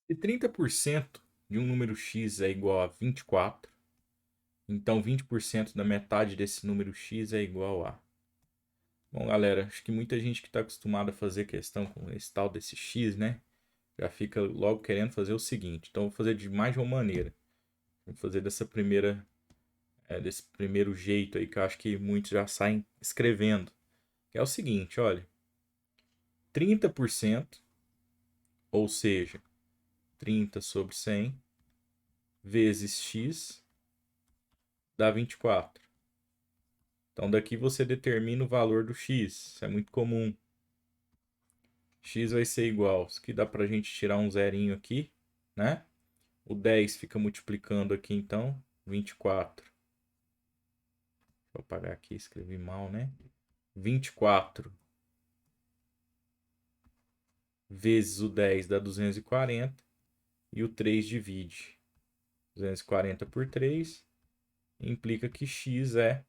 Se 30% de um número x é igual a 24, então 20% da metade desse número x é igual a... Bom, galera, acho que muita gente que está acostumada a fazer questão com esse tal desse x, né? Já fica logo querendo fazer o seguinte. Então, eu vou fazer de mais de uma maneira. Vou fazer desse primeiro jeito aí que eu acho que muitos já saem escrevendo. Que é o seguinte, olha. 30%, ou seja, 30 sobre 100, vezes x, dá 24. Então, daqui você determina o valor do x. Isso é muito comum. X vai ser igual. Isso aqui dá para a gente tirar um zerinho aqui, né? O 10 fica multiplicando aqui, então, 24. Vou apagar aqui, escrevi mal, né? 24 vezes o 10 dá 240 e o 3 divide. 240 por 3 implica que x é...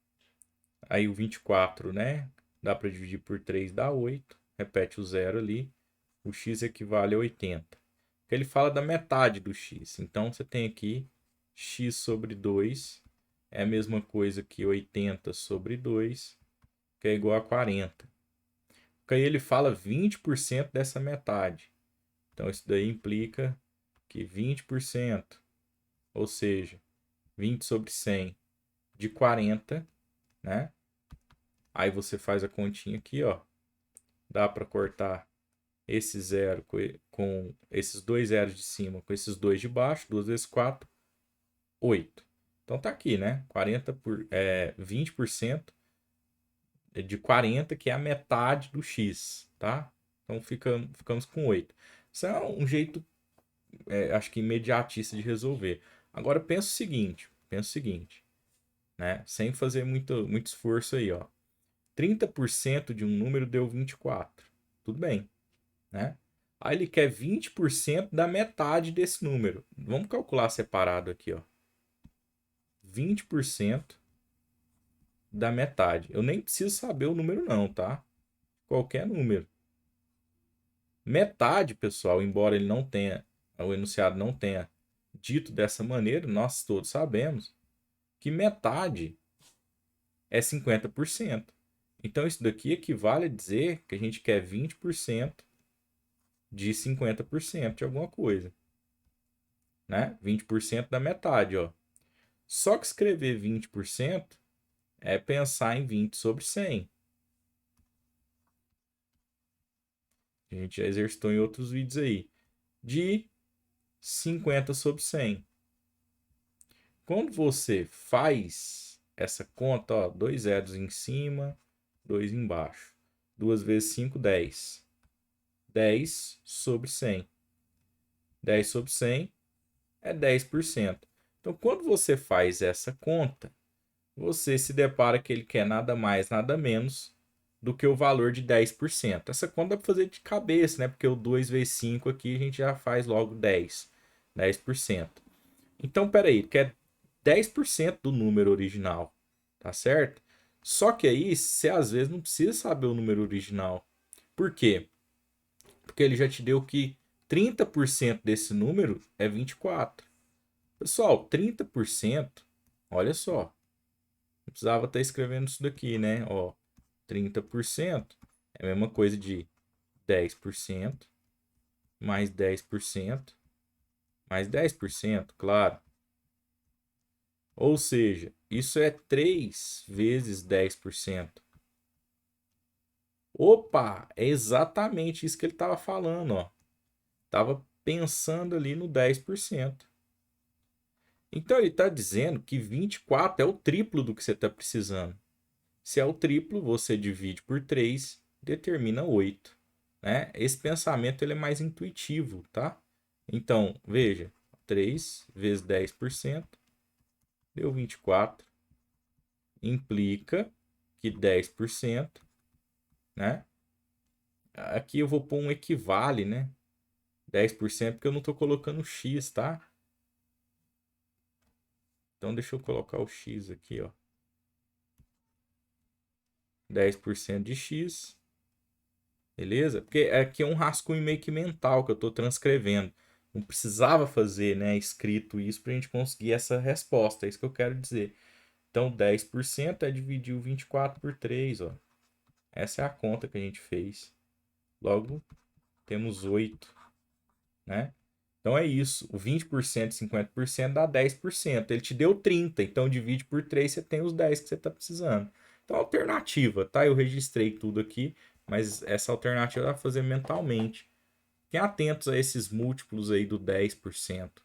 Aí o 24, né? Dá para dividir por 3, dá 8. Repete o zero ali. O x equivale a 80. Porque ele fala da metade do x. Então você tem aqui x sobre 2 é a mesma coisa que 80 sobre 2, que é igual a 40. Porque aí ele fala 20% dessa metade. Então isso daí implica que 20%, ou seja, 20 sobre 100 de 40, né? Aí você faz a continha aqui, ó. Dá para cortar esse zero com esses dois zeros de cima, com esses dois de baixo, 2 vezes 4, 8. Então tá aqui, né? 20% de 40, que é a metade do x, tá? Então ficamos com 8. Isso é um jeito, acho que imediatista de resolver. Agora pensa o seguinte, né? Sem fazer muito esforço aí, ó. 30% de um número deu 24. Tudo bem, né? Aí ele quer 20% da metade desse número. Vamos calcular separado aqui, ó. 20% da metade. Eu nem preciso saber o número não, tá? Qualquer número. Metade, pessoal, embora ele não tenha, o enunciado não tenha dito dessa maneira, nós todos sabemos que metade é 50%. Então isso daqui equivale a dizer que a gente quer 20% de 50% de alguma coisa, né? 20% da metade, ó. Só que escrever 20% é pensar em 20 sobre 100. A gente já exercitou em outros vídeos aí. De 50 sobre 100. Quando você faz essa conta, ó, dois zeros em cima, dois embaixo. 2 vezes 5, 10. 10 sobre 100. 10 sobre 100 é 10%. Então, quando você faz essa conta, você se depara que ele quer nada mais, nada menos do que o valor de 10%. Essa conta dá para fazer de cabeça, né? Porque o 2 vezes 5 aqui a gente já faz logo 10. 10%. Então, peraí, quer 10% do número original, tá certo? Só que aí você às vezes não precisa saber o número original. Por quê? Porque ele já te deu que 30% desse número é 24. Pessoal, 30%, olha só, não precisava estar escrevendo isso daqui, né? Ó, 30% é a mesma coisa de 10% mais 10% mais 10%, claro. Ou seja, isso é 3 vezes 10%. Opa, é exatamente isso que ele estava falando, ó. Estava pensando ali no 10%. Então ele está dizendo que 24 é o triplo do que você está precisando. Se é o triplo, você divide por 3, determina 8. Né? Esse pensamento ele é mais intuitivo, tá? Então, veja, 3 vezes 10% deu 24. Implica que 10%, né? Aqui eu vou pôr um equivale, né? 10% porque eu não estou colocando x, tá? Então deixa eu colocar o x aqui, ó. 10% de x, beleza? Porque aqui é um rascunho meio que mental que eu estou transcrevendo. não precisava fazer, né, escrito isso para a gente conseguir essa resposta. É isso que eu quero dizer. Então, 10% é dividir o 24 por 3, ó. Essa é a conta que a gente fez. Logo, temos 8, né? Então é isso. O 20% e 50% dá 10%. Ele te deu 30, então divide por 3, você tem os 10 que você está precisando. Então, alternativa, tá? Eu registrei tudo aqui, mas essa alternativa dá para fazer mentalmente. Fiquem atentos a esses múltiplos aí do 10%.